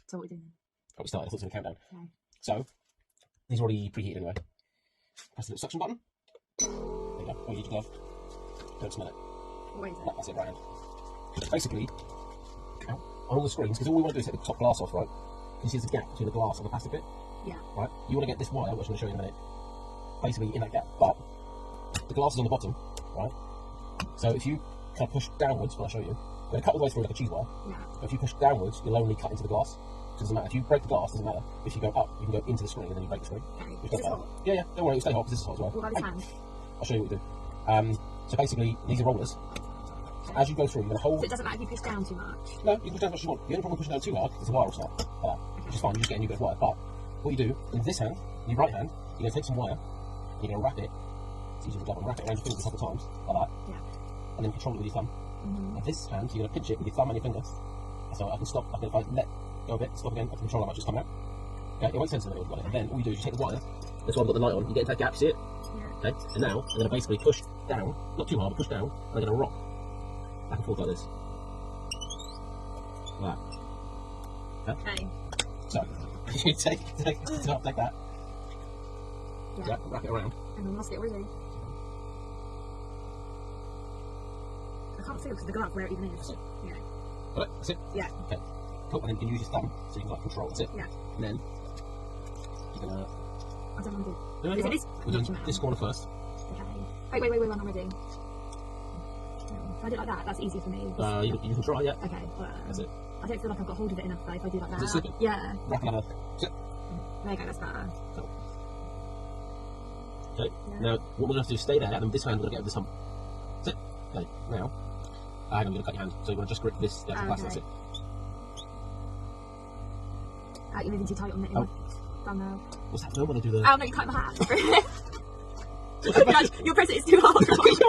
So what are we doing? Oh, we started. I thought it was going to count down. Okay. So, these are already preheated anyway. Press the little suction button. There you go. Oh, you use your glove. Don't smell it. What is it? That's it, right hand. Basically, on all the screens, because all we want to do is take the top glass off, right? You see there's a gap between the glass and the plastic bit? Yeah. Right? You want to get this wire, which I'm going to show you in a minute, basically in that gap. But the glass is on the bottom, right? So if you kind of push downwards, when I show you, you're going to cut all the way through like a cheese wire. Yeah. But if you push downwards, you'll only cut into the glass. It doesn't matter. If you break the glass, it doesn't matter. If you go up, you can go into the screen and then you break the screen. Okay. Which Is doesn't this matter. hot? Yeah, don't worry, it'll stay hot because this is hot as well. What about this hand? I'll show you what we do. So basically, these are rollers. So as you go through, you're going to hold... So it doesn't matter if you push down too much? No, you can push down as much as you want. The only problem with pushing down too hard is the wire will snap. Like that. Which is fine, you just get a new bit of wire. But what you do, in this hand, in your right hand, you're going to take some wire, and you're going to wrap it, it's easy to glove, and wrap it around your fingers a couple of times, like that. Yeah. And then control it with your thumb. And this hand, you're going to pinch it with your thumb and your finger. So I can stop, if I let go a bit, stop again, I can control how much is coming out. Okay, it won't sense that you've got it. And then all you do is you take the wire, that's why I've got the light on, you get into that gap, see it? Yeah. Okay, and now I'm going to basically push down, not too hard, but push down, and I'm going to rock back and forth like this. Like that. Okay. So, you take that. Yeah, wrap it around. And then let's get ready. I can't feel because the glove where it even is. That's it. Yeah. Got it? That's it? Yeah. Okay. Cool, and then you can use your thumb so you can like control. That's it. Yeah. And then you're gonna. I don't want to do. No, Is it this? We're doing this corner first. Okay. Wait, I'm not ready. If I do it like that, that's easier for me. You can try, yeah. Okay. That's it. I don't feel like I've got hold of it enough though if I do like that. Is it slipping? Yeah. Wrap another. That's it. There you go, that's better. Cool. Okay. Yeah. Now, what we're going to have to do is stay there, and then this hand we're going to get over this hump. That's it. Okay. Now, hang on, I'm going to cut your hand. So you're going to just grip this. That's the plastic. That's it. You're moving too tight on it. Down now. What's that? No, I'm going to do the. Oh no, you cut my hand. Your press it's too hard for yours.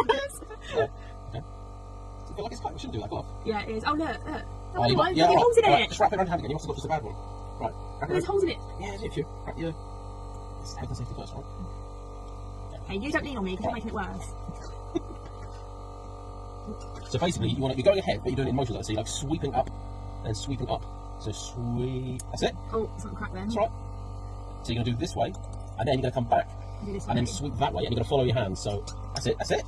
Yeah. Okay. So I feel like it's quite. We shouldn't do that glove. Yeah, it is. Oh look. There's holes in it. Just wrap it around your hand again. You must have got just a bad one. Right. There's holes in it. Yeah, there's a few. Right, yeah. Let's health and safety first, right? Hey, you don't lean on me because you're making it worse. So basically, you're going ahead, but you're doing it in motion. So you're like sweeping up and sweeping up. So sweep. That's it. Oh, it's not crack then. That's right. So you're going to do this way, and then you're going to come back, and then sweep that way, and you're going to follow your hands. So that's it. That's it.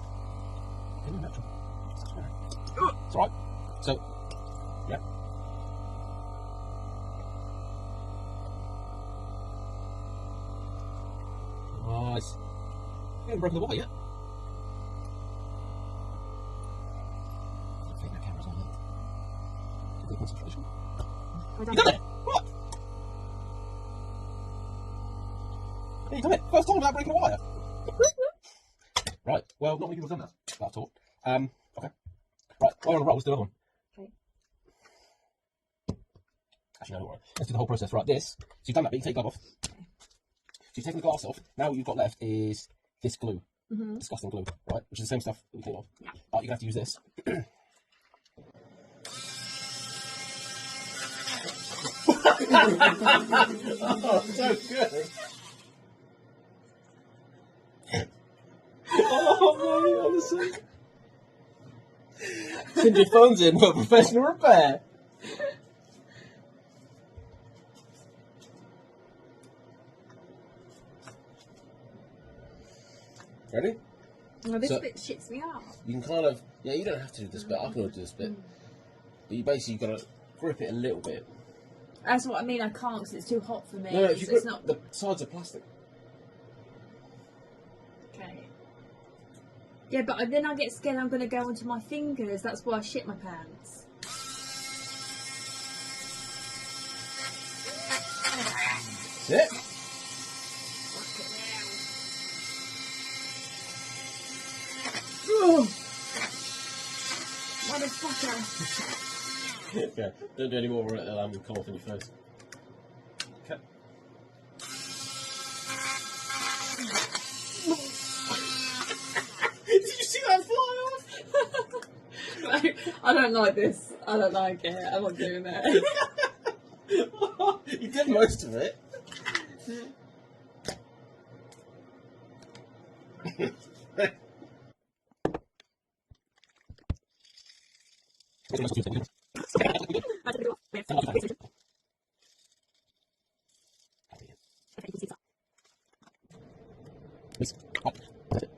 It's right. So, yeah. Nice. You haven't broken the wire yet. I think that camera's on there. Good concentration. You done it! What? Yeah, you done it. First time without breaking a wire. Right. Well, not many people have done that. I've taught. Okay. Right. While you're on a roll, let's do another one. Okay. Actually, no, don't worry. Let's do the whole process. Right. This. So you've done that, but you can take the glove off. So you've taken the glass off. Now what you've got left is this glue. Disgusting glue, right? Which is the same stuff that we clean off. Yeah. But you're going to have to use this. Oh, so good. Oh, mate, honestly. Send your phones in for professional repair. Ready? Oh, this bit shits me up. You can kind of, yeah, you don't have to do this bit. I can do this bit. But you basically got to grip it a little bit. That's what I mean. I can't because it's too hot for me. No, if you grip, it's not. The sides are plastic. Okay. Yeah, but then I get scared I'm going to go onto my fingers. That's why I shit my pants. That's it. Oh. Motherfucker. Yeah, don't do any more or it'll come off in your face. Okay. Did you see that fly off? I don't like this. I don't like it. I'm not doing that. You did most of it. Miss. That's it.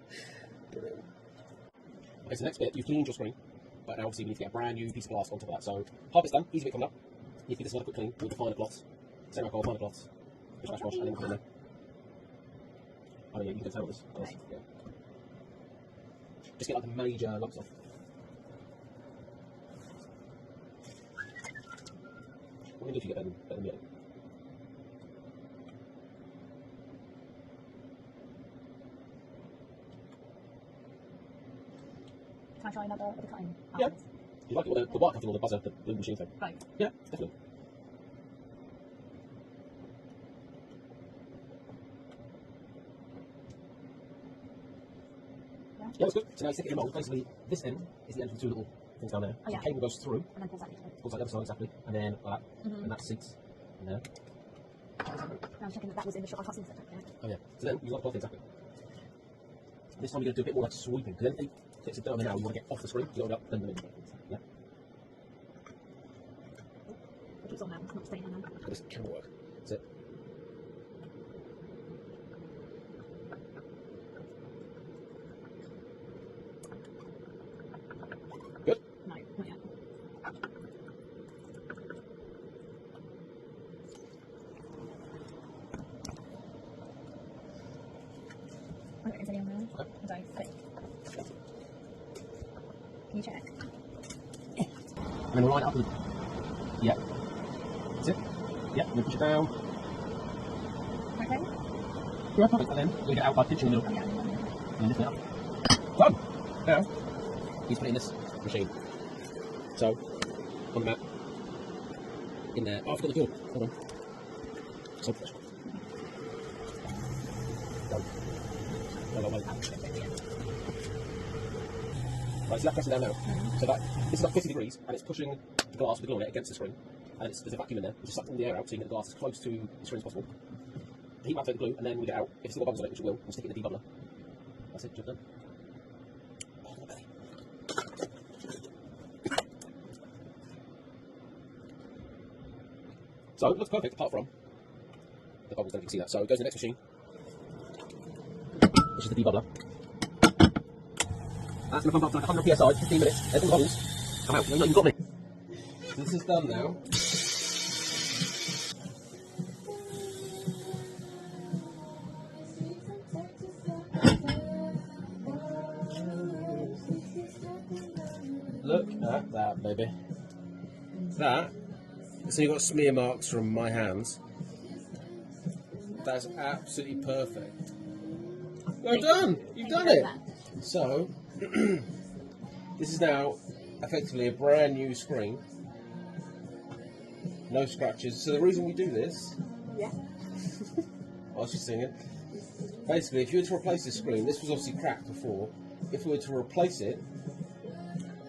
Okay, so the next bit, you've cleaned your screen, but now obviously we need to get a brand new piece of glass on top of that. So half it's done, easy bit coming up. If you give this another quick clean with the finer cloths, same alcohol, finer cloths, splash wash, and then we'll put it in there. Oh yeah, you can tell this. Okay. Yeah. Just get like the major lumps off. What can you do if you get better than me? Can I try another with the cutting? Yeah. You like it with the wire cutting or the buzzer, the machine thing? Both. Yeah, definitely. Yeah. Yeah, that's good. So now you stick it in the mould. Basically, this end is the end of the two little things down there. Oh, yeah. The cable goes through, And then pulls that into pulls like the other side exactly, and then like that, and that seats in there. Now I'm checking that was in the shot. I can't see the second. Oh yeah. So then you got the cloth exactly. This time you're going to do a bit more like sweeping, because then it fits it down there now. You want to get off the screen, you got it up, then the middle. Yeah. It's on now. It's not staying on now. This camera work. That's it. Good. No, not yet. I don't think there's any on there. Okay. I don't think. Can you check? And then we'll line it up with. Yeah. That's it. Yeah. And then push it down. Okay. Yeah, perfect. And then we get out by pinching the middle. Okay. And then lift it up. Done. Now, he's putting this machine. So, on the mat. In there. Oh, I forgot the door. Hold on. So, done. No, wait. Right, so that's pressing down now. So that this is like 50 degrees, and it's pushing the glass with the glue on it against the screen, and there's a vacuum in there, which is sucking the air out, so you can get the glass as close to the screen as possible. The heat activate the glue, and then we get out. If it's still got bubbles on it, which it will, we'll stick it in the debubbler. That's it, job done. Oh, my belly. So it looks perfect, apart from the bubbles. Don't you can see that? So it goes in the next machine, which is the debubbler. That's going to pump up to like 100 psi, 15 minutes, then all the bubbles come out. You've got me. So this is done now. Look at that, baby. That, so you've got smear marks from my hands. That's absolutely perfect. Well done! You've done it! So, this is now effectively a brand new screen. No scratches. So the reason we do this, Yeah. I was just singing, basically if you were to replace this screen, this was obviously cracked before, if we were to replace it,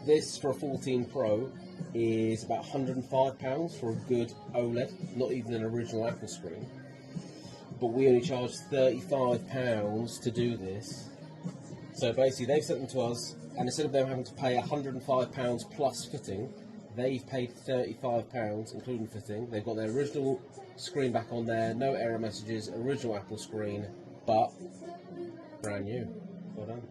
this for a 14 Pro is about £105 for a good OLED, not even an original Apple screen. But we only charge £35 to do this. So basically they've sent them to us, and instead of them having to pay £105 plus fitting, they've paid £35 including fitting. They've got their original screen back on there, no error messages, original Apple screen, but brand new. Well done.